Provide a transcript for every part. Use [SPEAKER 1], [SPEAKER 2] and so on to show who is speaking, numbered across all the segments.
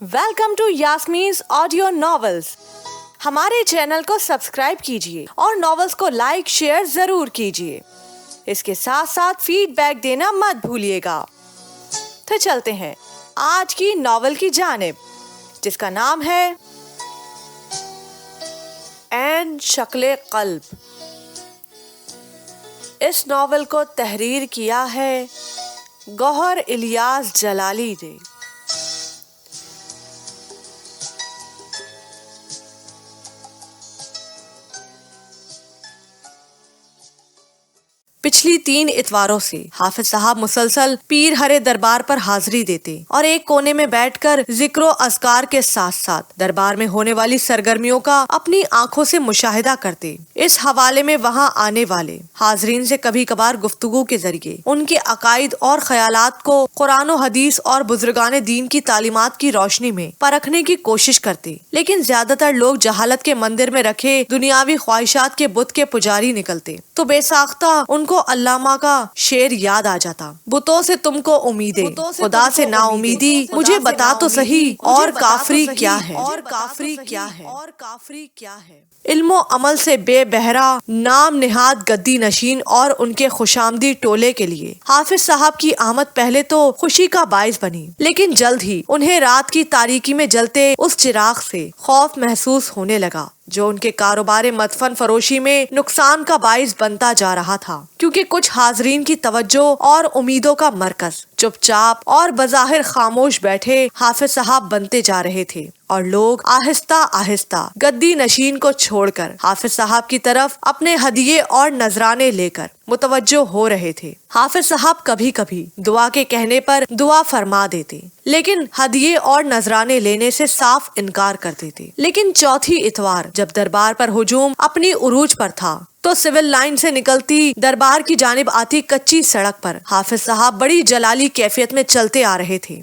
[SPEAKER 1] Welcome to Yasmeen's audio novels. हमारे channel को subscribe कीजिए और नॉवेल्स को लाइक शेयर जरूर कीजिए। इसके साथ साथ फीडबैक देना मत भूलिएगा। तो चलते हैं आज की नॉवेल की जानिब, जिसका नाम है ऐन शक्ले कल्ब। इस नॉवेल को तहरीर किया है गौहर इलियास जलाली ने। पिछली 3 इतवारों से हाफिज साहब मुसलसल पीर हरे दरबार पर हाजिरी देते और एक कोने में बैठकर जिक्रो अज़कार के साथ साथ दरबार में होने वाली सरगर्मियों का अपनी आंखों से मुशाहिदा करते। इस हवाले में वहां आने वाले हाजरीन से कभी कभार गुफ्तगू के जरिए उनके अकायद और ख्यालात को कुरान और हदीस और बुजुर्गान दीन की तालीमात की रोशनी में परखने की कोशिश करते, लेकिन ज्यादातर लोग जहालत के मंदिर में रखे दुनियावी ख्वाहिशात के बुत के पुजारी निकलते। तो बेसाख्ता उनको अल्लामा का शेर याद आ जाता, बुतों से तुमको उम्मीदें, खुदा से नाउमीदी, मुझे बता तो सही और काफरी क्या है, और काफरी क्या है, और काफरी क्या है। इल्मो अमल से बेबहरा नाम निहाद गद्दी नशीन और उनके खुशामदी टोले के लिए हाफिज साहब की आमद पहले तो खुशी का बाइस बनी, लेकिन जल्द ही उन्हें रात की तारीकी में जलते उस चिराग से खौफ महसूस होने लगा जो उनके कारोबार मदफन फरोशी में नुकसान का बाइस बनता जा रहा था, क्योंकि कुछ हाजरीन की तवज्जो और उम्मीदों का मरकज चुपचाप और बज़ाहिर खामोश बैठे हाफिज साहब बनते जा रहे थे और लोग आहिस्ता आहिस्ता गद्दी नशीन को छोड़कर हाफिज साहब की तरफ अपने हदिये और नजराने लेकर मुतवज्जो हो रहे थे। हाफिज साहब कभी कभी दुआ के कहने पर दुआ फरमा देते, लेकिन हदिये और नजराने लेने से साफ इनकार कर देते। लेकिन चौथी इतवार जब दरबार पर हुजूम अपनी उरूज पर था तो सिविल लाइन से निकलती दरबार की जानिब आती कच्ची सड़क पर हाफिज साहब बड़ी जलाली कैफियत में चलते आ रहे थे।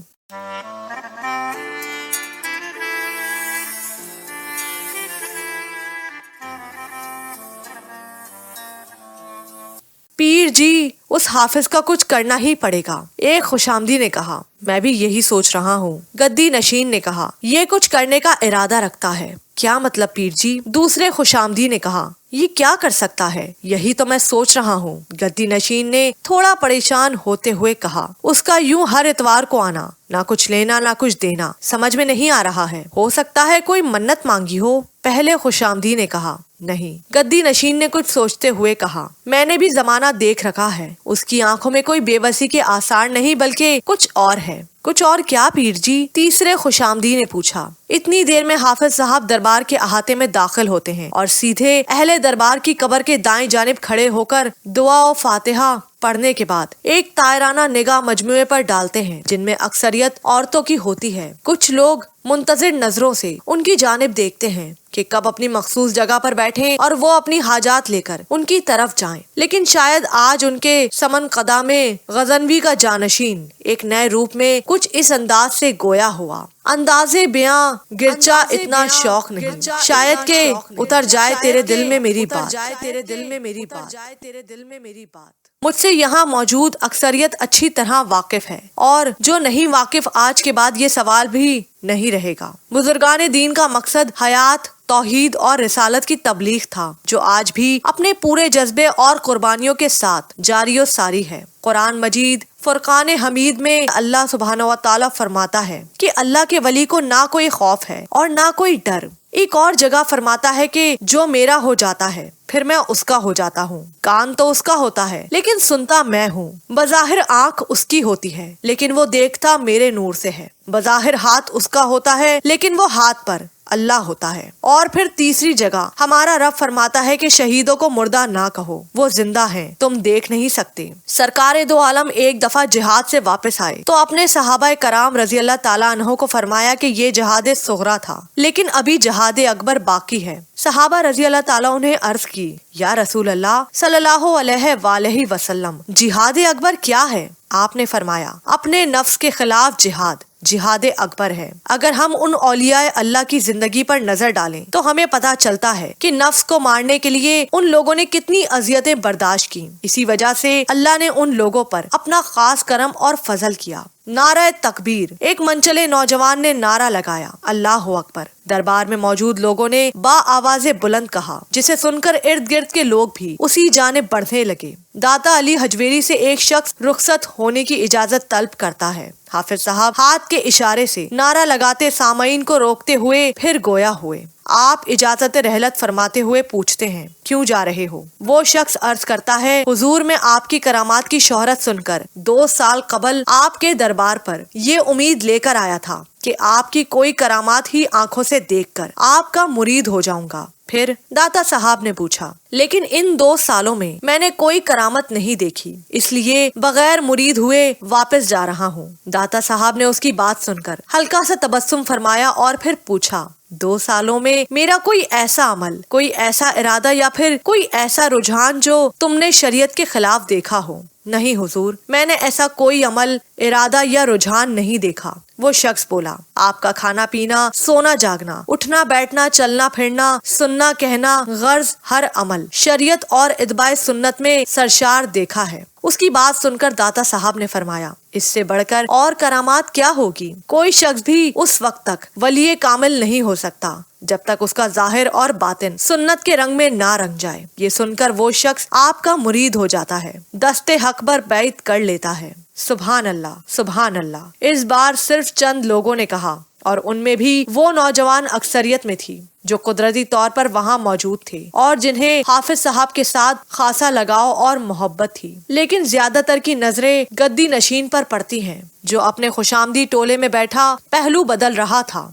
[SPEAKER 1] पीर जी, उस हाफिज का कुछ करना ही पड़ेगा, एक खुशामदी ने कहा। मैं भी यही सोच रहा हूँ, गद्दी नशीन ने कहा। ये कुछ करने का इरादा रखता है। क्या मतलब पीर जी? दूसरे खुशामदी ने कहा। ये क्या कर सकता है, यही तो मैं सोच रहा हूँ, गद्दी नशीन ने थोड़ा परेशान होते हुए कहा। उसका यूं हर इतवार को आना, ना कुछ लेना ना कुछ देना, समझ में नहीं आ रहा है। हो सकता है कोई मन्नत मांगी हो, पहले खुशामदी ने कहा। नहीं, गद्दी नशीन ने कुछ सोचते हुए कहा। मैंने भी जमाना देख रखा है, उसकी आंखों में कोई बेबसी के आसार नहीं, बल्कि कुछ और है। कुछ और क्या पीर जी? तीसरे खुशामदी ने पूछा। इतनी देर में हाफिज साहब दरबार के अहाते में दाखिल होते हैं और सीधे अहले दरबार की कब्र के दाएं जानिब खड़े होकर दुआ और फातिहा पढ़ने के बाद एक तायराना निगाह मजमुए पर डालते हैं, जिनमें अक्सरियत औरतों की होती है। कुछ लोग मुंतजिर नजरों से उनकी जानिब देखते हैं कि कब अपनी मखसूस जगह पर बैठें और वो अपनी हाजात लेकर उनकी तरफ जाएं। लेकिन शायद आज उनके समन कदा में गजनवी का जानशीन एक नए रूप में कुछ इस अंदाज से गोया हुआ। अंदाजे बयां गिरचा इतना शौक नहीं, शायद के उतर जाए तेरे दिल में मेरी बात, तेरे दिल में मेरी बात, तेरे दिल में मेरी बात। मुझसे यहाँ मौजूद अक्सरियत अच्छी तरह वाकिफ है, और जो नहीं वाकिफ आज के बाद ये सवाल भी नहीं रहेगा। बुजुर्गान दीन का मकसद हयात, तौहीद और रिसालत की तबलीग था, जो आज भी अपने पूरे जज्बे और कुर्बानियों के साथ जारी सारी है। कुरान मजीद फुरकान हमीद में अल्लाह सुब्हानहू व तआला फरमाता है कि अल्लाह के वली को ना कोई खौफ है और ना कोई डर। एक और जगह फरमाता है कि जो मेरा हो जाता है फिर मैं उसका हो जाता हूँ। कान तो उसका होता है लेकिन सुनता मैं हूँ। बज़ाहिर आँख उसकी होती है लेकिन वो देखता मेरे नूर से है। बज़ाहिर हाथ उसका होता है लेकिन वो हाथ पर अल्लाह होता है। और फिर तीसरी जगह हमारा रब फरमाता है कि शहीदों को मुर्दा ना कहो, वो जिंदा हैं, तुम देख नहीं सकते। सरकारे दो आलम एक दफा जिहाद से वापस आए तो अपने सहाबा कराम रजी अल्लाह ताला अन्हो को फरमाया कि ये जिहाद सुगरा था, लेकिन अभी जिहाद अकबर बाकी है। सहाबा रजी अल्लाह ताला उन्हें अर्ज की, या रसूल अल्लाह सल्लल्लाहु अलैहि वसल्लम, जिहाद अकबर क्या है? आपने फरमाया, अपने नफ्स के खिलाफ जिहाद जिहाद अकबर है। अगर हम उन औलियाए अल्लाह की जिंदगी पर नजर डालें तो हमें पता चलता है कि नफ्स को मारने के लिए उन लोगों ने कितनी अजियतें बर्दाश्त की। इसी वजह से अल्लाह ने उन लोगों पर अपना खास करम और फजल किया। नारा तकबीर। एक मनचले नौजवान ने नारा लगाया, अल्लाह अकबर। दरबार में मौजूद लोगों ने बा आवाज़े बुलंद कहा, जिसे सुनकर इर्द गिर्द के लोग भी उसी जानिब बढ़ने लगे। दाता अली हजवेरी से एक शख्स रुखसत होने की इजाजत तलब करता है। हाफिज साहब हाथ के इशारे से नारा लगाते सामईन को रोकते हुए फिर गोया हुए। आप इजाजत रहलत फरमाते हुए पूछते हैं, क्यों जा रहे हो? वो शख्स अर्ज करता है, हुजूर में आपकी करामात की शोहरत सुनकर 2 साल कबल आपके दरबार पर ये उम्मीद लेकर आया था कि आपकी कोई करामात ही आंखों से देखकर आपका मुरीद हो जाऊंगा। फिर दाता साहब ने पूछा, लेकिन इन 2 सालों में मैंने कोई करामत नहीं देखी, इसलिए बगैर मुरीद हुए वापस जा रहा हूँ। दाता साहब ने उसकी बात सुनकर हल्का सा तबस्सुम फरमाया और फिर पूछा, 2 सालों में मेरा कोई ऐसा अमल, कोई ऐसा इरादा या फिर कोई ऐसा रुझान जो तुमने शरीयत के खिलाफ देखा हो? नहीं हुजूर, मैंने ऐसा कोई अमल, इरादा या रुझान नहीं देखा। वो शख्स बोला, आपका खाना पीना, सोना जागना, उठना बैठना, चलना फिरना, सुनना कहना, गर्ज हर अमल शरीयत और इत्बाए सुन्नत में सरशार देखा है। उसकी बात सुनकर दाता साहब ने फरमाया, इससे बढ़कर और करामात क्या होगी? कोई शख्स भी उस वक्त तक वली कामिल नहीं हो सकता जब तक उसका जाहिर और बातिन सुन्नत के रंग में ना रंग जाए। ये सुनकर वो शख्स आपका मुरीद हो जाता है, दस्ते हक पर बैत कर लेता है। सुभान अल्लाह, सुभान अल्लाह। इस बार सिर्फ चंद लोगों ने कहा, और उनमें भी वो नौजवान अक्सरियत में थी जो कुदरती तौर पर वहाँ मौजूद थे और जिन्हें हाफिज साहब के साथ खासा लगाव और मोहब्बत थी। लेकिन ज्यादातर की नजरें गद्दी नशीन पर पड़ती हैं, जो अपने खुशामदी टोले में बैठा पहलू बदल रहा था।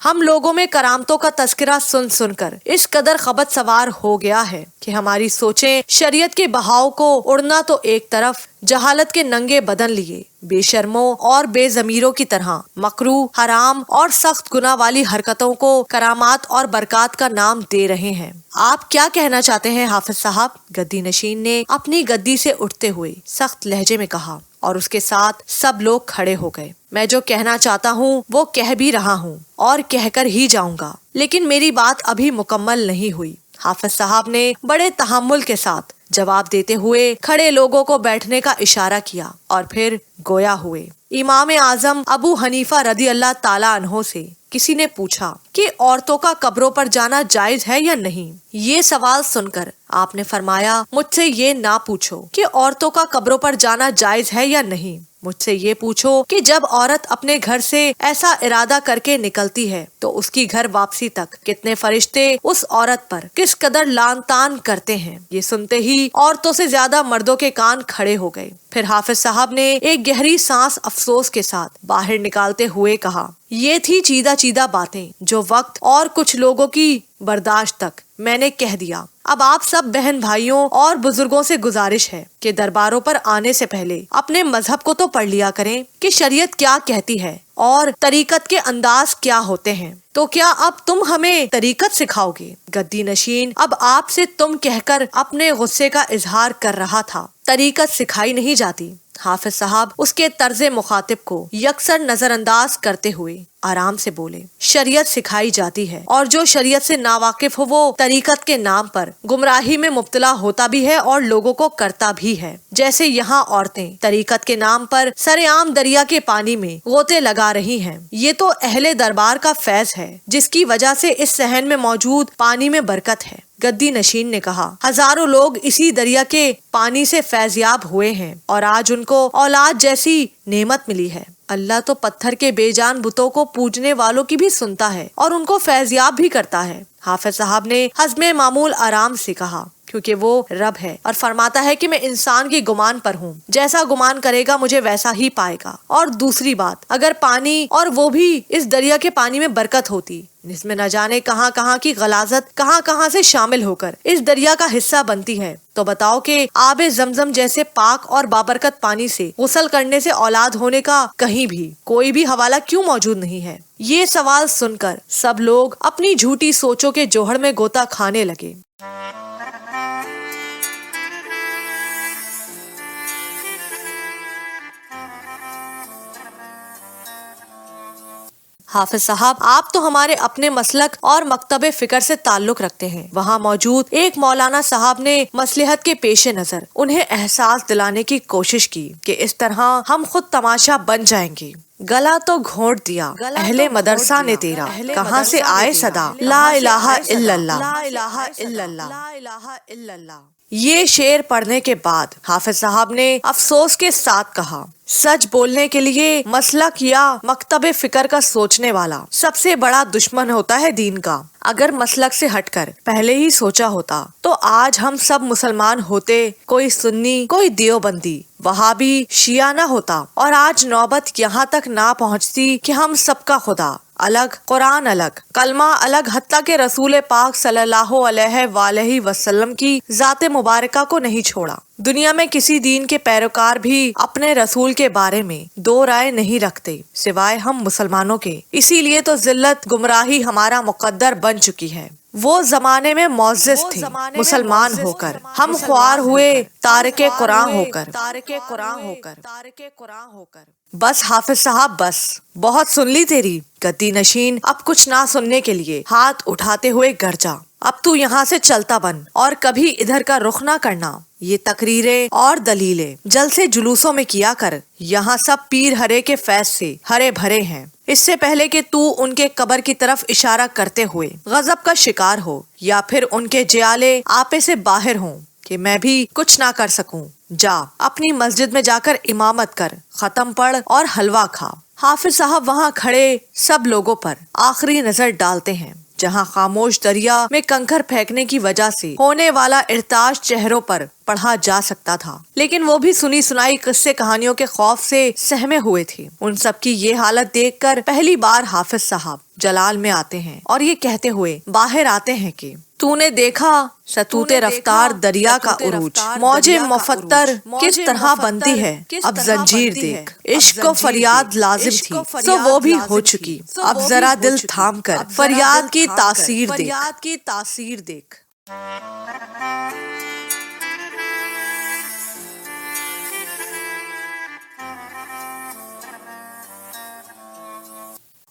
[SPEAKER 1] हम लोगों में करामतों का तस्करा सुन सुनकर इस कदर खबत सवार हो गया है कि हमारी सोचें शरीयत के बहाव को उड़ना तो एक तरफ, जहालत के नंगे बदन लिए बेशर्मों और बेजमीरों की तरह मकरू, हराम और सख्त गुनाह वाली हरकतों को करामात और बरकत का नाम दे रहे हैं। आप क्या कहना चाहते हैं हाफिज साहब? गद्दी नशीन ने अपनी गद्दी से उठते हुए सख्त लहजे में कहा, और उसके साथ सब लोग खड़े हो गए। मैं जो कहना चाहता हूँ वो कह भी रहा हूँ और कहकर ही जाऊंगा, लेकिन मेरी बात अभी मुकम्मल नहीं हुई। हाफिज साहब ने बड़े तहम्मुल के साथ जवाब देते हुए खड़े लोगों को बैठने का इशारा किया और फिर गोया हुए। इमाम आजम अबू हनीफा रदी अल्लाह ताला अन्हो से किसी ने पूछा कि औरतों का कब्रों पर जाना जायज है या नहीं। ये सवाल सुनकर आपने फरमाया, मुझसे ये ना पूछो कि औरतों का कब्रों पर जाना जायज है या नहीं, मुझसे ये पूछो कि जब औरत अपने घर से ऐसा इरादा करके निकलती है तो उसकी घर वापसी तक कितने फरिश्ते उस औरत पर किस कदर लान तान करते हैं। ये सुनते ही औरतों से ज्यादा मर्दों के कान खड़े हो गए। फिर हाफिज साहब ने एक गहरी सांस अफसोस के साथ बाहर निकालते हुए कहा, ये थी चीदा चीदा बातें जो वक्त और कुछ लोगों की बर्दाश्त तक मैंने कह दिया। अब आप सब बहन भाइयों और बुजुर्गों से गुजारिश है कि दरबारों पर आने से पहले अपने मजहब को तो पढ़ लिया करें कि शरीयत क्या कहती है और तरीकत के अंदाज क्या होते हैं। तो क्या अब तुम हमें तरीकत सिखाओगे? गद्दी नशीन अब आपसे तुम कहकर अपने गुस्से का इजहार कर रहा था। तरीकत सिखाई नहीं जाती। हाफिज साहब उसके तर्जे मुखातिब को यकसर नजरअंदाज करते हुए आराम से बोले, शरीयत सिखाई जाती है और जो शरीयत से नावाकिफ हो वो तरीकत के नाम पर गुमराही में मुब्तला होता भी है और लोगों को करता भी है। जैसे यहाँ औरतें तरीकत के नाम पर सरेआम दरिया के पानी में गोते लगा रही हैं। ये तो अहले दरबार का फैज है जिसकी वजह से इस सहन में मौजूद पानी में बरकत है। गद्दी नशीन ने कहा, हजारों लोग इसी दरिया के पानी से फैज़याब हुए हैं और आज उनको औलाद जैसी नेमत मिली है। अल्लाह तो पत्थर के बेजान बुतों को पूजने वालों की भी सुनता है और उनको फैज़याब भी करता है। हाफिज साहब ने हज़्मे मामूल आराम से कहा, क्योंकि वो रब है और फरमाता है कि मैं इंसान की गुमान पर हूँ, जैसा गुमान करेगा मुझे वैसा ही पाएगा। और दूसरी बात, अगर पानी और वो भी इस दरिया के पानी में बरकत होती, जिसमें न जाने कहाँ कहाँ की गलाजत कहाँ कहाँ से शामिल होकर इस दरिया का हिस्सा बनती है, तो बताओ कि आबे जमजम जैसे पाक और बाबरकत पानी से गुस्ल करने से औलाद होने का कहीं भी कोई भी हवाला क्यों मौजूद नहीं है? ये सवाल सुनकर सब लोग अपनी झूठी सोचों के जोहड़ में गोता खाने लगे। حافظ صاحب آپ تو ہمارے اپنے مسلک اور مکتب فکر سے تعلق رکھتے ہیں. وہاں موجود ایک مولانا صاحب نے مصلحت کے پیش نظر انہیں احساس دلانے کی کوشش کی کہ اس طرح ہم خود تماشا بن جائیں گے. گلا تو گھونٹ دیا اہل مدرسہ نے تیرا، کہاں سے آئے صدا لا الہ الا اللہ، لا الہ الا اللہ، لا الہ الا اللہ. یہ شعر پڑھنے کے بعد حافظ صاحب نے افسوس کے ساتھ کہا، سچ بولنے کے لیے مسلک یا مکتب فکر کا سوچنے والا سب سے بڑا دشمن ہوتا ہے دین کا. اگر مسلک سے ہٹ کر پہلے ہی سوچا ہوتا تو آج ہم سب مسلمان ہوتے، کوئی سنی، کوئی دیوبندی، وہابی، شیعہ نہ ہوتا، اور آج نوبت یہاں تک نہ پہنچتی کہ ہم سب کا خدا الگ، قرآن الگ، کلمہ الگ، حتیٰ کہ رسول پاک صلی اللہ علیہ وآلہ وسلم کی ذات مبارکہ کو نہیں چھوڑا. دنیا میں کسی دین کے پیروکار بھی اپنے رسول کے بارے میں دو رائے نہیں رکھتے سوائے ہم مسلمانوں کے. اسی لیے تو ذلت، گمراہی ہمارا مقدر بن چکی ہے. وہ زمانے میں معزز تھے مسلمان ہو کر، ہم خوار ہوئے تارک قرآن ہو کر، تارک قرآن ہو کر، تارک قرآن ہو کر. بس حافظ صاحب بس، بہت سن لی تیری. گدی نشین اب کچھ نہ سننے کے لیے ہاتھ اٹھاتے ہوئے گھر جا. اب تو یہاں سے چلتا بن اور کبھی ادھر کا رخ نہ کرنا. یہ تقریریں اور دلیلیں جلسے جلوسوں میں کیا کر. یہاں سب پیر ہرے کے فیض سے ہرے بھرے ہیں. اس سے پہلے کہ تو ان کے قبر کی طرف اشارہ کرتے ہوئے غضب کا شکار ہو یا پھر ان کے جیالے آپے سے باہر ہوں کہ میں بھی کچھ نہ کر سکوں، جا اپنی مسجد میں جا کر امامت کر، ختم پڑھ اور حلوہ کھا. حافظ صاحب وہاں کھڑے سب لوگوں پر آخری نظر ڈالتے ہیں. جہاں خاموش دریا میں کنکر پھینکنے کی وجہ سے ہونے والا ارتعاش چہروں پر پڑھا جا سکتا تھا، لیکن وہ بھی سنی سنائی قصے کہانیوں کے خوف سے سہمے ہوئے تھے. ان سب کی یہ حالت دیکھ کر پہلی بار حافظ صاحب جلال میں آتے ہیں اور یہ کہتے ہوئے باہر آتے ہیں کہ تو نے دیکھا شطوط رفتار دریا کا عروج، موج مفتر کس طرح بنتی ہے. اب زنجیر دیکھ، عشق کو فریاد لازم تھی سو وہ بھی ہو چکی. اب ذرا دل تھام کر فریاد کی تاثیر دیکھ، فریاد کی تاثیر دیکھ.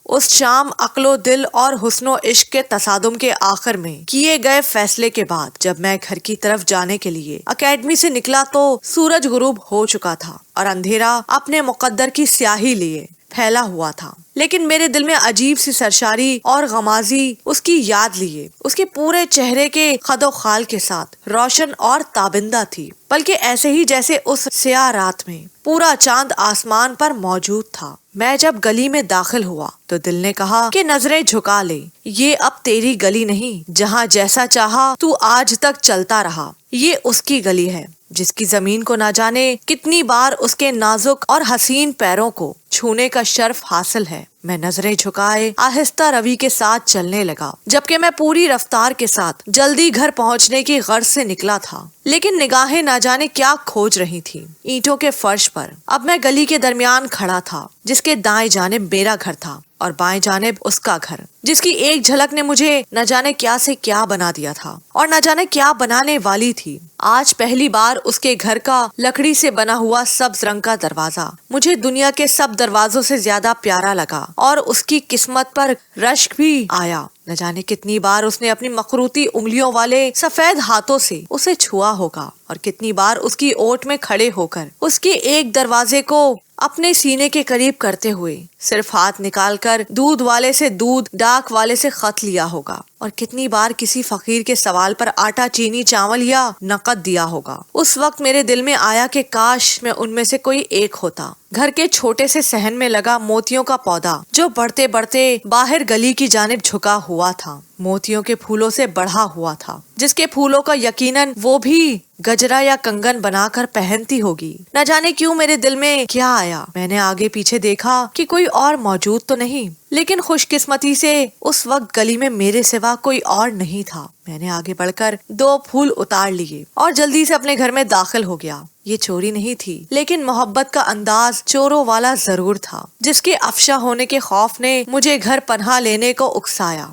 [SPEAKER 1] اس شام عقل و دل اور حسن و عشق کے تصادم کے آخر میں کیے گئے فیصلے کے بعد جب میں گھر کی طرف جانے کے لیے اکیڈمی سے نکلا تو سورج غروب ہو چکا تھا اور اندھیرا اپنے مقدر کی سیاہی لیے پھیلا ہوا تھا. لیکن میرے دل میں عجیب سی سرشاری اور غمازی اس کی یاد لیے اس کے پورے چہرے کے خد و خال کے ساتھ روشن اور تابندہ تھی، بلکہ ایسے ہی جیسے اس سیاہ رات میں پورا چاند آسمان پر موجود تھا. میں جب گلی میں داخل ہوا تو دل نے کہا کہ نظریں جھکا لے، یہ اب تیری گلی نہیں جہاں جیسا چاہا تو آج تک چلتا رہا. یہ اس کی گلی ہے جس کی زمین کو نہ جانے کتنی بار اس کے نازک اور حسین پیروں کو چھونے کا شرف حاصل ہے. میں نظریں جھکائے آہستہ روی کے ساتھ چلنے لگا، جبکہ میں پوری رفتار کے ساتھ جلدی گھر پہنچنے کی غرض سے نکلا تھا. لیکن نگاہیں نہ جانے کیا کھوج رہی تھی اینٹوں کے فرش پر. اب میں گلی کے درمیان کھڑا تھا جس کے دائیں جانب میرا گھر تھا اور بائیں جانب اس کا گھر، جس کی ایک جھلک نے مجھے نہ جانے کیا سے کیا بنا دیا تھا اور نہ جانے کیا بنانے والی تھی. آج پہلی بار اس کے گھر کا لکڑی سے بنا ہوا سبز رنگ کا دروازہ مجھے دنیا کے سب دروازوں سے زیادہ پیارا لگا اور اس کی قسمت پر رشک بھی آیا. نہ جانے کتنی بار اس نے اپنی مخروطی انگلیوں والے سفید ہاتھوں سے اسے چھوا ہوگا اور کتنی بار اس کی اوٹ میں کھڑے ہو کر اس کے ایک دروازے کو اپنے سینے کے قریب کرتے ہوئے صرف ہاتھ نکال کر دودھ والے سے دودھ، ڈاک والے سے خط لیا ہوگا اور کتنی بار کسی فقیر کے سوال پر آٹا، چینی، چاول یا نقد دیا ہوگا. اس وقت میرے دل میں آیا کہ کاش میں ان میں سے کوئی ایک ہوتا. گھر کے چھوٹے سے صحن میں لگا موتیوں کا پودا جو بڑھتے بڑھتے باہر گلی کی جانب جھکا ہوا تھا، موتیوں کے پھولوں سے بڑھا ہوا تھا، جس کے پھولوں کا یقیناً وہ بھی گجرا یا کنگن بنا کر پہنتی ہوگی. نہ جانے کیوں میرے دل میں کیا آیا. میں نے آگے پیچھے دیکھا کہ کوئی اور موجود تو نہیں، لیکن خوش قسمتی سے اس وقت گلی میں میرے سوا کوئی اور نہیں تھا. میں نے آگے بڑھ کر 2 پھول اتار لیے اور جلدی سے اپنے گھر میں داخل ہو گیا. یہ چوری نہیں تھی، لیکن محبت کا انداز چوروں والا ضرور تھا، جس کے افشا ہونے کے خوف نے مجھے گھر پناہ لینے کو اکسایا.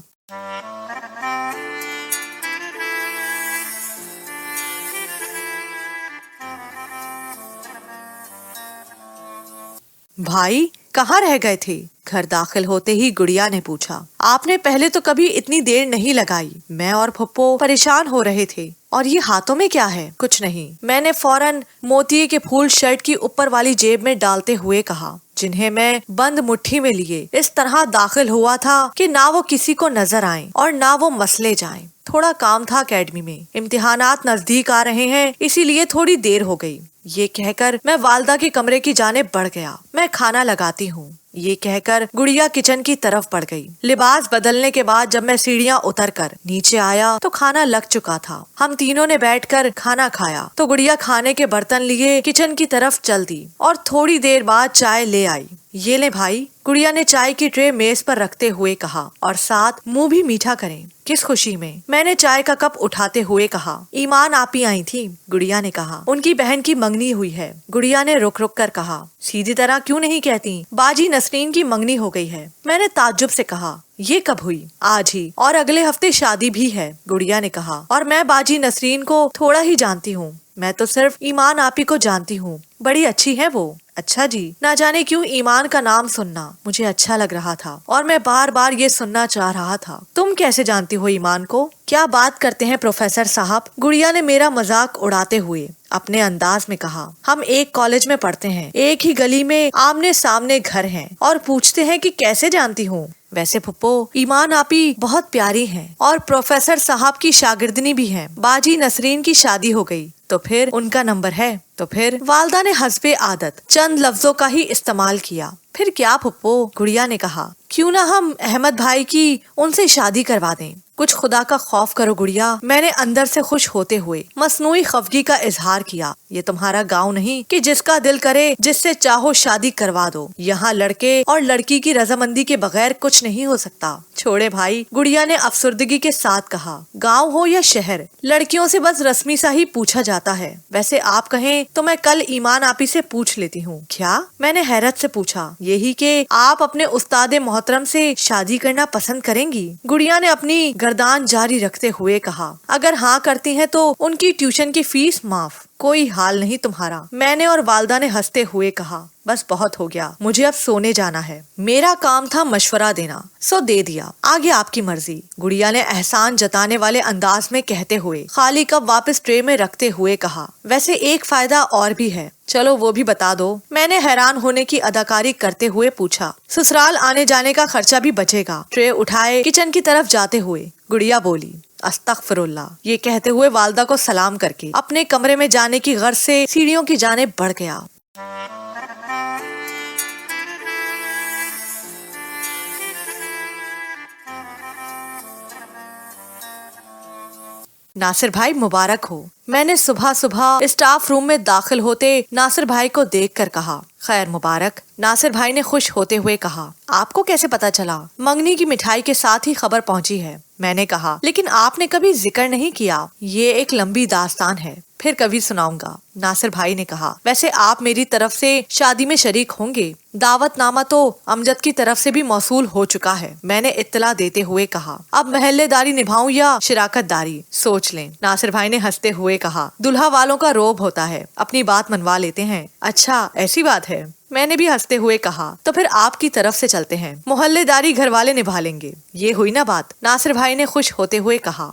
[SPEAKER 1] بھائی کہاں رہ گئے تھے؟ گھر داخل ہوتے ہی گڑیا نے پوچھا، آپ نے پہلے تو کبھی اتنی دیر نہیں لگائی؟ میں اور پھپھو پریشان ہو رہے تھے۔ اور یہ ہاتھوں میں کیا ہے؟ کچھ نہیں، میں نے فوراً موتیے کے پھول شرٹ کی اوپر والی جیب میں ڈالتے ہوئے کہا، جنہیں میں بند مٹھی میں لیے اس طرح داخل ہوا تھا کہ نہ وہ کسی کو نظر آئیں اور نہ وہ مسلے جائیں۔ تھوڑا کام تھا اکیڈمی میں، امتحانات نزدیک آ رہے ہیں، اسی لیے تھوڑی دیر ہو گئی۔ یہ کہہ کر میں والدہ کے کمرے کی جانب بڑھ گیا۔ میں کھانا لگاتی ہوں، یہ کہہ کر گڑیا کچن کی طرف بڑھ گئی۔ لباس بدلنے کے بعد جب میں سیڑھیاں اتر کر نیچے آیا تو کھانا لگ چکا تھا۔ ہم تینوں نے بیٹھ کر کھانا کھایا تو گڑیا کھانے کے برتن لیے کچن کی طرف چل دی اور تھوڑی دیر بعد چائے لے آئی۔ یہ لے بھائی، گڑیا نے چائے کی ٹرے میز پر رکھتے ہوئے کہا، اور ساتھ منہ بھی میٹھا کریں۔ کس خوشی میں؟ میں نے چائے کا کپ اٹھاتے ہوئے کہا۔ ایمان آپی آئی تھی، گڑیا نے کہا، ان کی بہن کی منگنی ہوئی ہے۔ گڑیا نے رک رک کر کہا، سیدھی طرح کیوں نہیں کہتی؟ باجی نسرین کی منگنی ہو گئی ہے۔ میں نے تعجب سے کہا، یہ کب ہوئی؟ آج ہی، اور اگلے ہفتے شادی بھی ہے، گڑیا نے کہا، اور میں باجی نسرین کو تھوڑا ہی جانتی ہوں، میں تو صرف ایمان آپی کو جانتی ہوں، بڑی اچھی ہے وہ۔ اچھا جی، نہ جانے کیوں ایمان کا نام سننا مجھے اچھا لگ رہا تھا اور میں بار بار یہ سننا چاہ رہا تھا۔ تم کیسے جانتی ہو ایمان کو؟ کیا بات کرتے ہیں پروفیسر صاحب، گڑیا نے میرا مذاق اڑاتے ہوئے اپنے انداز میں کہا، ہم ایک کالج میں پڑھتے ہیں، ایک ہی گلی میں آمنے سامنے گھر ہیں، اور پوچھتے ہیں کہ کیسے جانتی ہوں؟ ویسے پھپھو، ایمان آپی بہت پیاری ہیں اور پروفیسر صاحب کی شاگردنی بھی ہیں۔ باجی نسرین کی شادی ہو گئی تو پھر ان کا نمبر ہے؟ تو پھر والدہ نے حسب عادت چند لفظوں کا ہی استعمال کیا۔ پھر کیا پھپھو، گڑیا نے کہا، کیوں نہ ہم احمد بھائی کی ان سے شادی کروا دیں؟ کچھ خدا کا خوف کرو گڑیا، میں نے اندر سے خوش ہوتے ہوئے مصنوعی خفگی کا اظہار کیا۔ یہ تمہارا گاؤں نہیں کہ جس کا دل کرے جس سے چاہو شادی کروا دو۔ یہاں لڑکے اور لڑکی کی رضامندی کے بغیر کچھ نہیں ہو سکتا۔ چھوڑے بھائی، گڑیا نے افسردگی کے ساتھ کہا، گاؤں ہو یا شہر، لڑکیوں سے بس رسمی سا ہی پوچھا جاتا ہے۔ ویسے آپ کہیں تو میں کل ایمان آپی سے پوچھ لیتی ہوں۔ کیا؟ میں نے حیرت سے پوچھا۔ یہی کہ آپ اپنے استاد محترم سے شادی کرنا پسند کریں گی؟ گڑیا نے اپنی گردان جاری رکھتے ہوئے کہا، اگر ہاں کرتی ہیں تو ان کی ٹیوشن کی فیس معاف۔ کوئی حال نہیں تمہارا، میں نے اور والدہ نے ہنستے ہوئے کہا۔ بس بہت ہو گیا، مجھے اب سونے جانا ہے۔ میرا کام تھا مشورہ دینا، سو دے دیا، آگے آپ کی مرضی، گڑیا نے احسان جتانے والے انداز میں کہتے ہوئے خالی کپ واپس ٹرے میں رکھتے ہوئے کہا، ویسے ایک فائدہ اور بھی ہے، چلو وہ بھی بتا دو۔ میں نے حیران ہونے کی اداکاری کرتے ہوئے پوچھا، سسرال آنے جانے کا خرچہ بھی بچے گا؟ ٹرے اٹھائے کچن کی طرف جاتے ہوئے گڑیا بولی، استغفر اللہ۔ یہ کہتے ہوئے والدہ کو سلام کر کے اپنے کمرے میں جانے کی غرض سے سیڑھیوں کی جانب بڑھ گیا۔ ناصر بھائی مبارک ہو، میں نے صبح صبح اسٹاف روم میں داخل ہوتے ناصر بھائی کو دیکھ کر کہا۔ خیر مبارک، ناصر بھائی نے خوش ہوتے ہوئے کہا۔ آپ کو کیسے پتا چلا؟ منگنی کی مٹھائی کے ساتھ ہی خبر پہنچی ہے، میں نے کہا، لیکن آپ نے کبھی ذکر نہیں کیا۔ یہ ایک لمبی داستان ہے، پھر کبھی سناؤں گا، ناصر بھائی نے کہا۔ ویسے آپ میری طرف سے شادی میں شریک ہوں گے؟ دعوت نامہ تو امجد کی طرف سے بھی موصول ہو چکا ہے، میں نے اطلاع دیتے ہوئے کہا۔ اب محلے داری نبھاؤں یا شراکت داری، سوچ لیں، ناصر بھائی نے ہنستے ہوئے کہا۔ دلہا والوں کا روب ہوتا ہے، اپنی بات منوا لیتے ہیں۔ اچھا ایسی بات ہے، میں نے بھی ہنستے ہوئے کہا، تو پھر آپ کی طرف سے چلتے ہیں، محلے داری گھر والے نبھا لیں گے۔ یہ ہوئی نا بات، ناصر بھائی نے خوش ہوتے ہوئے کہا۔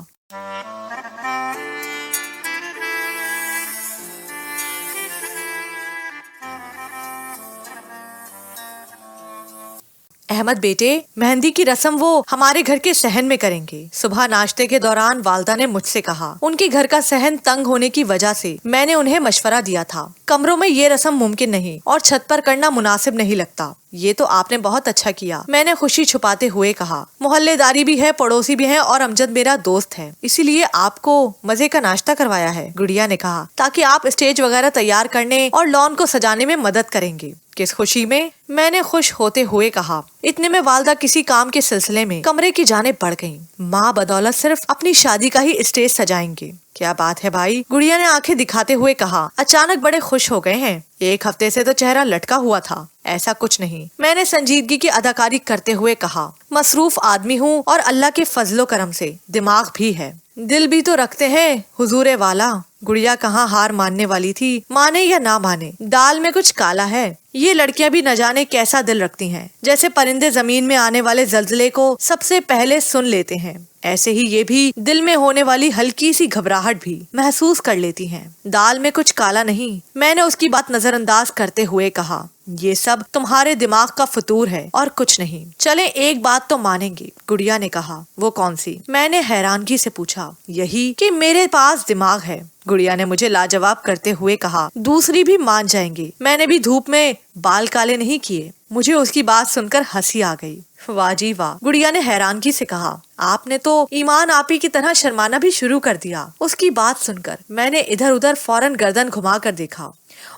[SPEAKER 1] احمد بیٹے، مہندی کی رسم وہ ہمارے گھر کے صحن میں کریں گے۔ صبح ناشتے کے دوران والدہ نے مجھ سے کہا، ان کے گھر کا صحن تنگ ہونے کی وجہ سے میں نے انہیں مشورہ دیا تھا، کمروں میں یہ رسم ممکن نہیں اور چھت پر کرنا مناسب نہیں لگتا۔ یہ تو آپ نے بہت اچھا کیا، میں نے خوشی چھپاتے ہوئے کہا۔ محلے داری بھی ہے، پڑوسی بھی ہیں، اور امجد میرا دوست ہے، اسی لیے آپ کو مزے کا ناشتہ کروایا ہے، گڑیا نے کہا، تاکہ آپ اسٹیج وغیرہ تیار کرنے اور لان کو سجانے میں مدد کریں گے۔ کس خوشی میں نے خوش ہوتے ہوئے کہا۔ اتنے میں والدہ کسی کام کے سلسلے میں کمرے کی جانب بڑھ گئیں۔ ماں بدولت صرف اپنی شادی کا ہی اسٹیج سجائیں گے۔ کیا بات ہے بھائی، گڑیا نے آنکھیں دکھاتے ہوئے کہا، اچانک بڑے خوش ہو گئے ہیں، ایک ہفتے سے تو چہرہ لٹکا ہوا تھا۔ ایسا کچھ نہیں، میں نے سنجیدگی کی اداکاری کرتے ہوئے کہا، مصروف آدمی ہوں اور اللہ کے فضل و کرم سے دماغ بھی ہے، دل بھی تو رکھتے ہیں حضور والا۔ गुड़िया कहाँ हार मानने वाली थी, माने या ना माने, दाल में कुछ काला है। ये लड़कियां भी न जाने कैसा दिल रखती हैं, जैसे परिंदे जमीन में आने वाले जल्जले को सबसे पहले सुन लेते हैं, ऐसे ही ये भी दिल में होने वाली हल्की सी घबराहट भी महसूस कर लेती हैं। दाल में कुछ काला नहीं, मैंने उसकी बात नजरअंदाज करते हुए कहा, ये सब तुम्हारे दिमाग का फतूर है और कुछ नहीं। चले एक बात तो मानेंगे, गुड़िया ने कहा। वो कौन सी? मैंने हैरानगी से पूछा। यही कि मेरे पास दिमाग है, गुड़िया ने मुझे लाजवाब करते हुए कहा। दूसरी भी मान जाएंगे, मैंने भी धूप में बाल काले नहीं किए। मुझे उसकी बात सुनकर हंसी आ गई। वाह जी वाह, गुड़िया ने हैरानगी से कहा। आपने तो ईमान आपी की तरह शर्माना भी शुरू कर दिया। उसकी बात सुनकर मैंने इधर उधर फौरन गर्दन घुमा कर देखा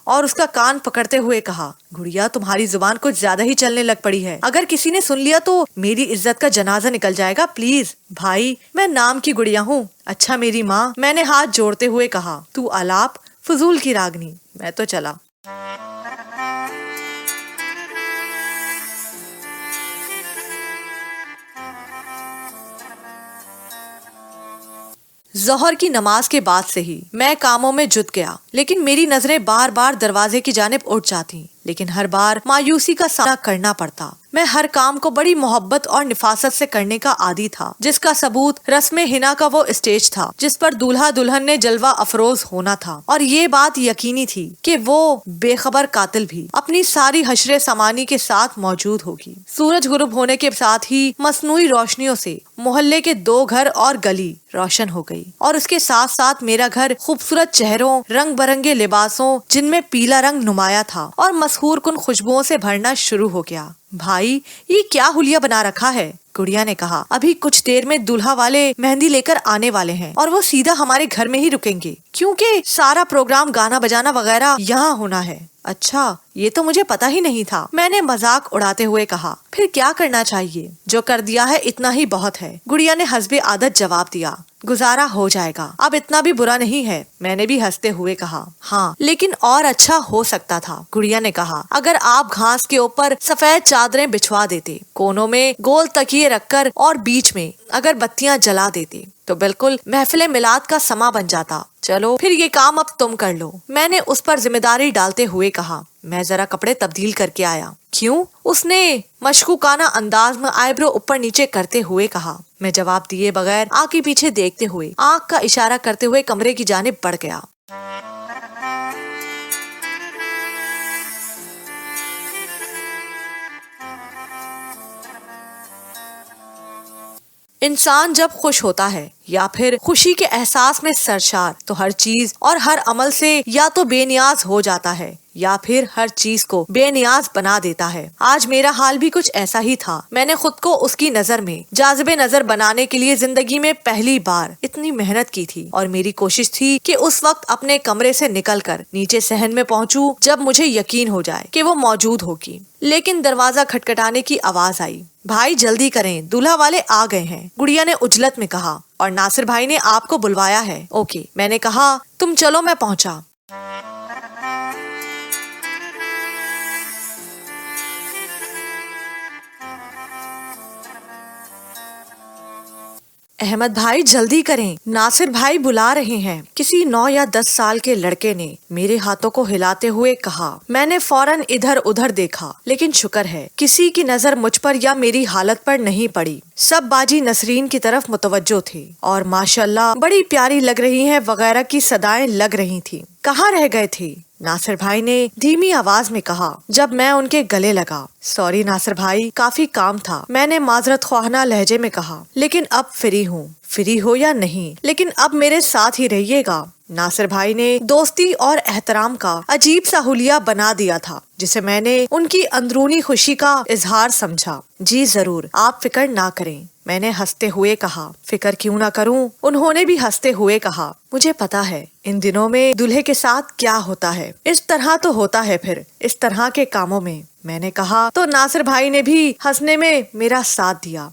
[SPEAKER 1] और उसका कान पकड़ते हुए कहा, गुड़िया तुम्हारी जुबान कुछ ज्यादा ही चलने लग पड़ी है। अगर किसी ने सुन लिया तो मेरी इज्जत का जनाजा निकल जाएगा। प्लीज भाई, मैं नाम की गुड़िया हूँ। अच्छा मेरी माँ, मैंने हाथ जोड़ते हुए कहा। तू आलाप फजूल की रागनी। मैं तो चला। ज़ोहर की नमाज के बाद से ही मैं कामों में जुट गया, लेकिन मेरी नजरें बार बार दरवाजे की जानिब उठ जाती, लेकिन हर बार मायूसी का सामना करना पड़ता। मैं हर काम को बड़ी मोहब्बत और निफासत से करने का आदी था, जिसका सबूत रस्म हिना का वो स्टेज था जिस पर दूल्हा दुल्हन ने जलवा अफरोज होना था। और ये बात यकीनी थी कि वो बेखबर कातिल भी अपनी सारी हशरे समानी के साथ मौजूद होगी। सूरज गुरूब होने के साथ ही मसनूई रोशनियों से मोहल्ले के 2 घर और गली रोशन हो गई, और उसके साथ साथ मेरा घर खूबसूरत चेहरों, रंग बिरंगे लिबासों जिनमें पीला रंग नुमाया था, और मशहूर कुन खुशबुओं से भरना शुरू हो गया। भाई, ये क्या हुलिया बना रखा है? गुड़िया ने कहा। अभी कुछ देर में दूल्हा वाले मेहंदी लेकर आने वाले हैं और वो सीधा हमारे घर में ही रुकेंगे, क्योंकि सारा प्रोग्राम गाना बजाना वगैरह यहाँ होना है। अच्छा, ये तो मुझे पता ही नहीं था, मैंने मजाक उड़ाते हुए कहा। फिर क्या करना चाहिए? जो कर दिया है इतना ही बहुत है, गुड़िया ने हस्बे आदत जवाब दिया। गुजारा हो जाएगा, अब इतना भी बुरा नहीं है, मैंने भी हंसते हुए कहा। हाँ, लेकिन और अच्छा हो सकता था, गुड़िया ने कहा। अगर आप घास के ऊपर सफेद चादरें बिछवा देते, कोनों में गोल तकिए रखकर और बीच में अगर बत्तियां जला देते, तो बिल्कुल महफिल मिलाद का समा बन जाता। चलो फिर ये काम अब तुम कर लो, मैंने उस पर जिम्मेदारी डालते हुए कहा। मैं जरा कपड़े तब्दील करके आया। क्यों? उसने मशकूकाना अंदाज में आईब्रो ऊपर नीचे करते हुए कहा। मैं जवाब दिए बगैर आगे पीछे देखते हुए आंख का इशारा करते हुए कमरे की जानिब बढ़ गया। इंसान जब खुश होता है या फिर खुशी के एहसास में सरशार, तो हर चीज और हर अमल से या तो बेनियाज हो जाता है या फिर हर चीज को बेनियाज बना देता है। आज मेरा हाल भी कुछ ऐसा ही था। मैंने खुद को उसकी नजर में जाज़िबे नजर बनाने के लिए जिंदगी में पहली बार इतनी मेहनत की थी, और मेरी कोशिश थी कि उस वक्त अपने कमरे से निकलकर नीचे सहन में पहुंचूं जब मुझे यकीन हो जाए कि वो मौजूद होगी। लेकिन दरवाजा खटखटाने की आवाज आई। भाई जल्दी करें, दूल्हा वाले आ गए हैं, गुड़िया ने उजलत में कहा। और नासिर भाई ने आपको बुलवाया है। ओके, मैंने कहा। तुम चलो, मैं पहुंचा। अहमद भाई जल्दी करें, नासिर भाई बुला रहे हैं, किसी 9 या 10 साल के लड़के ने मेरे हाथों को हिलाते हुए कहा। मैंने फौरन इधर उधर देखा, लेकिन शुक्र है किसी की नजर मुझ पर या मेरी हालत पर नहीं पड़ी। सब बाजी नसरीन की तरफ मुतवज्जो थे और माशाल्लाह बड़ी प्यारी लग रही हैं वगैरह की सदाएं लग रही थी। कहाँ रह गए थे? नासिर भाई ने धीमी आवाज में कहा जब मैं उनके गले लगा। सॉरी नासिर भाई, काफी काम था, मैंने माजरत ख्वाहना लहजे में कहा। लेकिन अब फ्री हूँ। फ्री हो या नहीं, लेकिन अब मेरे साथ ही रहिएगा। नासिर भाई ने दोस्ती और एहतराम का अजीब सा हुलिया बना दिया था, जिसे मैंने उनकी अंदरूनी खुशी का इजहार समझा। जी जरूर, आप फिक्र ना करें, मैंने हंसते हुए कहा। फिक्र क्यों ना करूं? उन्होंने भी हंसते हुए कहा। मुझे पता है इन दिनों में दूल्हे के साथ क्या होता है। इस तरह तो होता है फिर इस तरह के कामों में, मैंने कहा तो नासिर भाई ने भी हंसने में मेरा साथ दिया।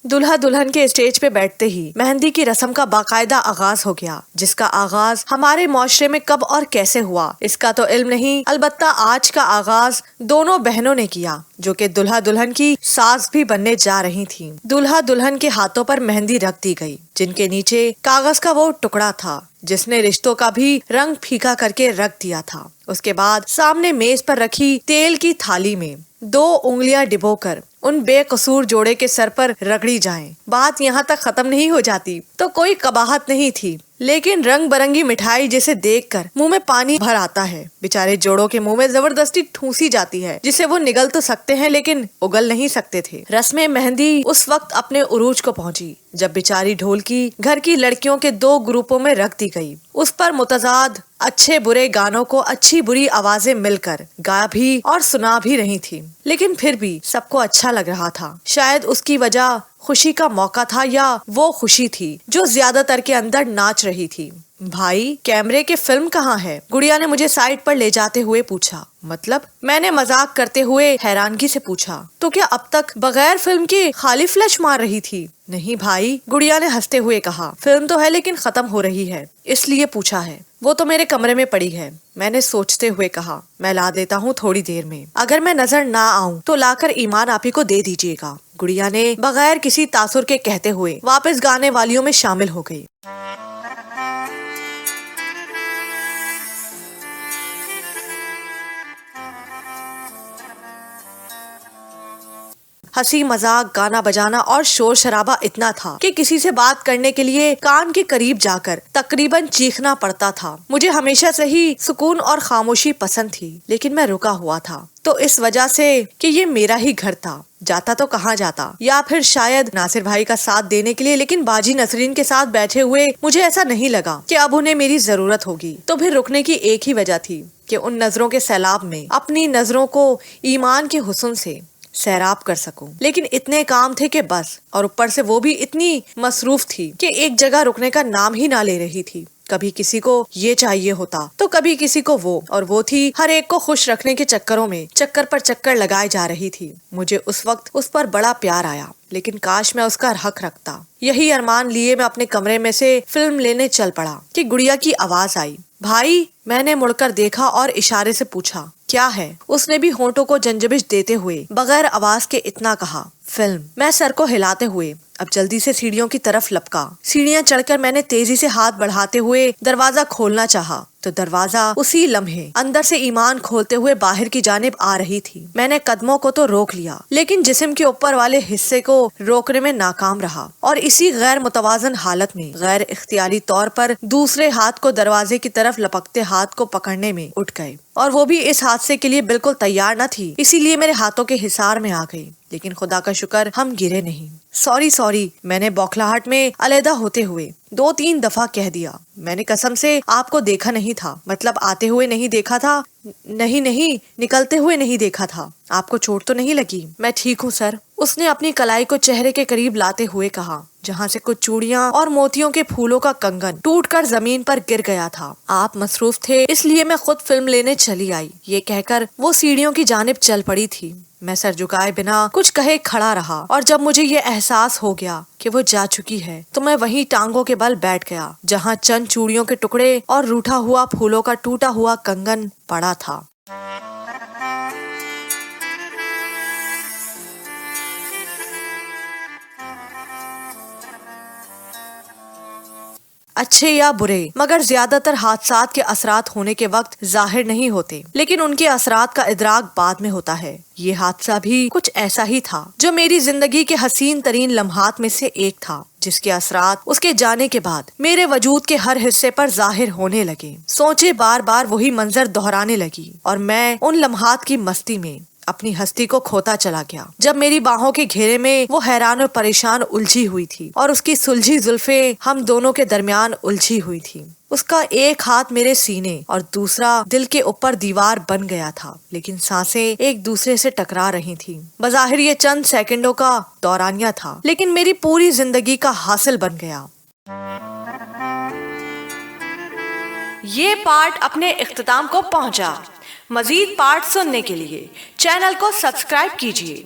[SPEAKER 1] दुल्हा दुल्हन के स्टेज पे बैठते ही मेहंदी की रस्म का बाकायदा आगाज हो गया, जिसका आगाज हमारे माशरे में कब और कैसे हुआ इसका तो इल्म नहीं, अलबत्ता आज का आगाज दोनों बहनों ने किया जो कि दुल्हा दुल्हन की सास भी बनने जा रही थी। दुल्हा दुल्हन के हाथों पर मेहंदी रख दी गई, जिनके नीचे कागज का वो टुकड़ा था जिसने रिश्तों का भी रंग फीका करके रख दिया था। उसके बाद सामने मेज पर रखी तेल की थाली में 2 उंगलियां डिबोकर उन बेकसूर जोड़े के सर पर रगड़ी जाएं। बात यहाँ तक खत्म नहीं हो जाती तो कोई कबाहत नहीं थी, लेकिन रंग बरंगी मिठाई जिसे देखकर मुंह में पानी भर आता है। बेचारे जोड़ों के मुंह में जबरदस्ती ठूसी जाती है, जिसे वो निगल तो सकते हैं लेकिन उगल नहीं सकते थे। रस्में मेहंदी उस वक्त अपने उरूज को पहुंची जब बेचारी ढोलकी घर की लड़कियों के 2 ग्रुपों में रख दी गई। उस पर मुतजाद अच्छे बुरे गानों को अच्छी बुरी आवाजें मिलकर गा भी और सुना भी रही थी, लेकिन फिर भी सबको अच्छा लग रहा था। शायद उसकी वजह खुशी का मौका था या वो खुशी थी जो ज्यादातर के अंदर नाच रही थी। भाई, कैमरे के फिल्म कहाँ है? गुड़िया ने मुझे साइड पर ले जाते हुए पूछा। मतलब? मैंने मजाक करते हुए हैरानगी से पूछा। तो क्या अब तक बगैर फिल्म के खाली फ्लैश मार रही थी? नहीं भाई, गुड़िया ने हंसते हुए कहा। फिल्म तो है लेकिन खत्म हो रही है, इसलिए पूछा है। वो तो मेरे कमरे में पड़ी है, मैंने सोचते हुए कहा। मैं ला देता हूँ थोड़ी देर में। अगर मैं नजर ना आऊँ तो लाकर ईमान आपी को दे दीजिएगा। गुड़िया ने बगैर किसी तासुर के कहते हुए वापस गाने वालियों में शामिल हो गई। हंसी मजाक, गाना बजाना और शोर शराबा इतना था कि किसी से बात करने के लिए कान के करीब जाकर तकरीबन चीखना पड़ता था। मुझे हमेशा से ही सुकून और खामोशी पसंद थी, लेकिन मैं रुका हुआ था तो इस वजह से कि ये मेरा ही घर था। जाता तो कहाँ जाता, या फिर शायद नासिर भाई का साथ देने के लिए, लेकिन बाजी नसरीन के साथ बैठे हुए मुझे ऐसा नहीं लगा कि अब उन्हें मेरी जरूरत होगी। तो फिर रुकने की एक ही वजह थी कि उन नजरों के सैलाब में अपनी नजरों को ईमान के हुस्न से सैराब कर सकूं। लेकिन इतने काम थे कि बस, और ऊपर से वो भी इतनी मसरूफ थी कि एक जगह रुकने का नाम ही ना ले रही थी। कभी किसी को ये चाहिए होता तो कभी किसी को वो, और वो थी हर एक को खुश रखने के चक्करों में चक्कर पर चक्कर लगाए जा रही थी। मुझे उस वक्त उस पर बड़ा प्यार आया, लेकिन काश मैं उसका हक रखता। यही अरमान लिए मैं अपने कमरे में से फिल्म लेने चल पड़ा कि गुड़िया की आवाज आई। भाई, मैंने मुड़कर देखा और इशारे से पूछा, क्या है? उसने भी होंठों को जंजबिश देते हुए बगैर आवाज के इतना कहा, फिल्म। मैं सर को हिलाते हुए अब जल्दी से सीढ़ियों की तरफ लपका। सीढ़ियां चढ़कर मैंने तेजी से हाथ बढ़ाते हुए दरवाजा खोलना चाहा तो दरवाजा उसी लम्हे अंदर से ईमान खोलते हुए बाहर की जानिब आ रही थी। मैंने कदमों को तो रोक लिया, लेकिन जिस्म के ऊपर वाले हिस्से को रोकने में नाकाम रहा और इसी गैर मुतवाजन हालत में गैर इख्तियारी तौर पर दूसरे हाथ को दरवाजे की तरफ लपकते हाथ को पकड़ने में उठ गए, और वो भी इस हादसे के लिए बिल्कुल तैयार न थी, इसीलिए मेरे हाथों के हिसार में आ गई। लेकिन खुदा का शुक्र हम गिरे नहीं। सॉरी, मैंने बौखलाहट में अलहदा होते हुए 2-3 दफा कह दिया। मैंने कसम से आपको देखा नहीं था, मतलब आते हुए नहीं देखा था, नहीं निकलते हुए नहीं देखा था। आपको चोट तो नहीं लगी? मैं ठीक हूँ सर, उसने अपनी कलाई को चेहरे के करीब लाते हुए कहा, जहाँ से कुछ चूड़ियाँ और मोतियों के फूलों का कंगन टूटकर जमीन पर गिर गया था। आप मसरूफ थे, इसलिए मैं खुद फिल्म लेने चली आई। ये कहकर वो सीढ़ियों की जानिब चल पड़ी थी। मैं सर झुकाए बिना कुछ कहे खड़ा रहा, और जब मुझे ये एहसास हो गया कि वो जा चुकी है तो मैं वहीं टांगों के बल बैठ गया जहाँ चंद चूड़ियों के टुकड़े और रूठा हुआ फूलों का टूटा हुआ कंगन पड़ा था। अच्छे या बुरे, मगर ज्यादातर हादसात के असरात होने के वक्त जाहिर नहीं होते, लेकिन उनके असरात का इदराक बाद में होता है। ये हादसा भी कुछ ऐसा ही था जो मेरी जिंदगी के हसीन तरीन लम्हात में से एक था, जिसके असरात उसके जाने के बाद मेरे वजूद के हर हिस्से पर जाहिर होने लगे। सोचे बार बार वही मंजर दोहराने लगी और मैं उन लम्हात की मस्ती में अपनी हस्ती को खोता चला गया, जब मेरी बाहों के घेरे में वो हैरान और परेशान उलझी हुई थी और उसकी सुलझी जुल्फे हम दोनों के दरमियान उलझी हुई थी। उसका एक हाथ मेरे सीने और दूसरा दिल के ऊपर दीवार बन गया था, लेकिन सांसें एक दूसरे से टकरा रही थीं। बज़ाहिर ये चंद सेकंडों का दौरानिया था, लेकिन मेरी पूरी जिंदगी का हासिल बन गया। ये पार्ट अपने इख्तिताम को पहुंचा। मजीद पार्ट सुनने के लिए चैनल को सब्सक्राइब कीजिए।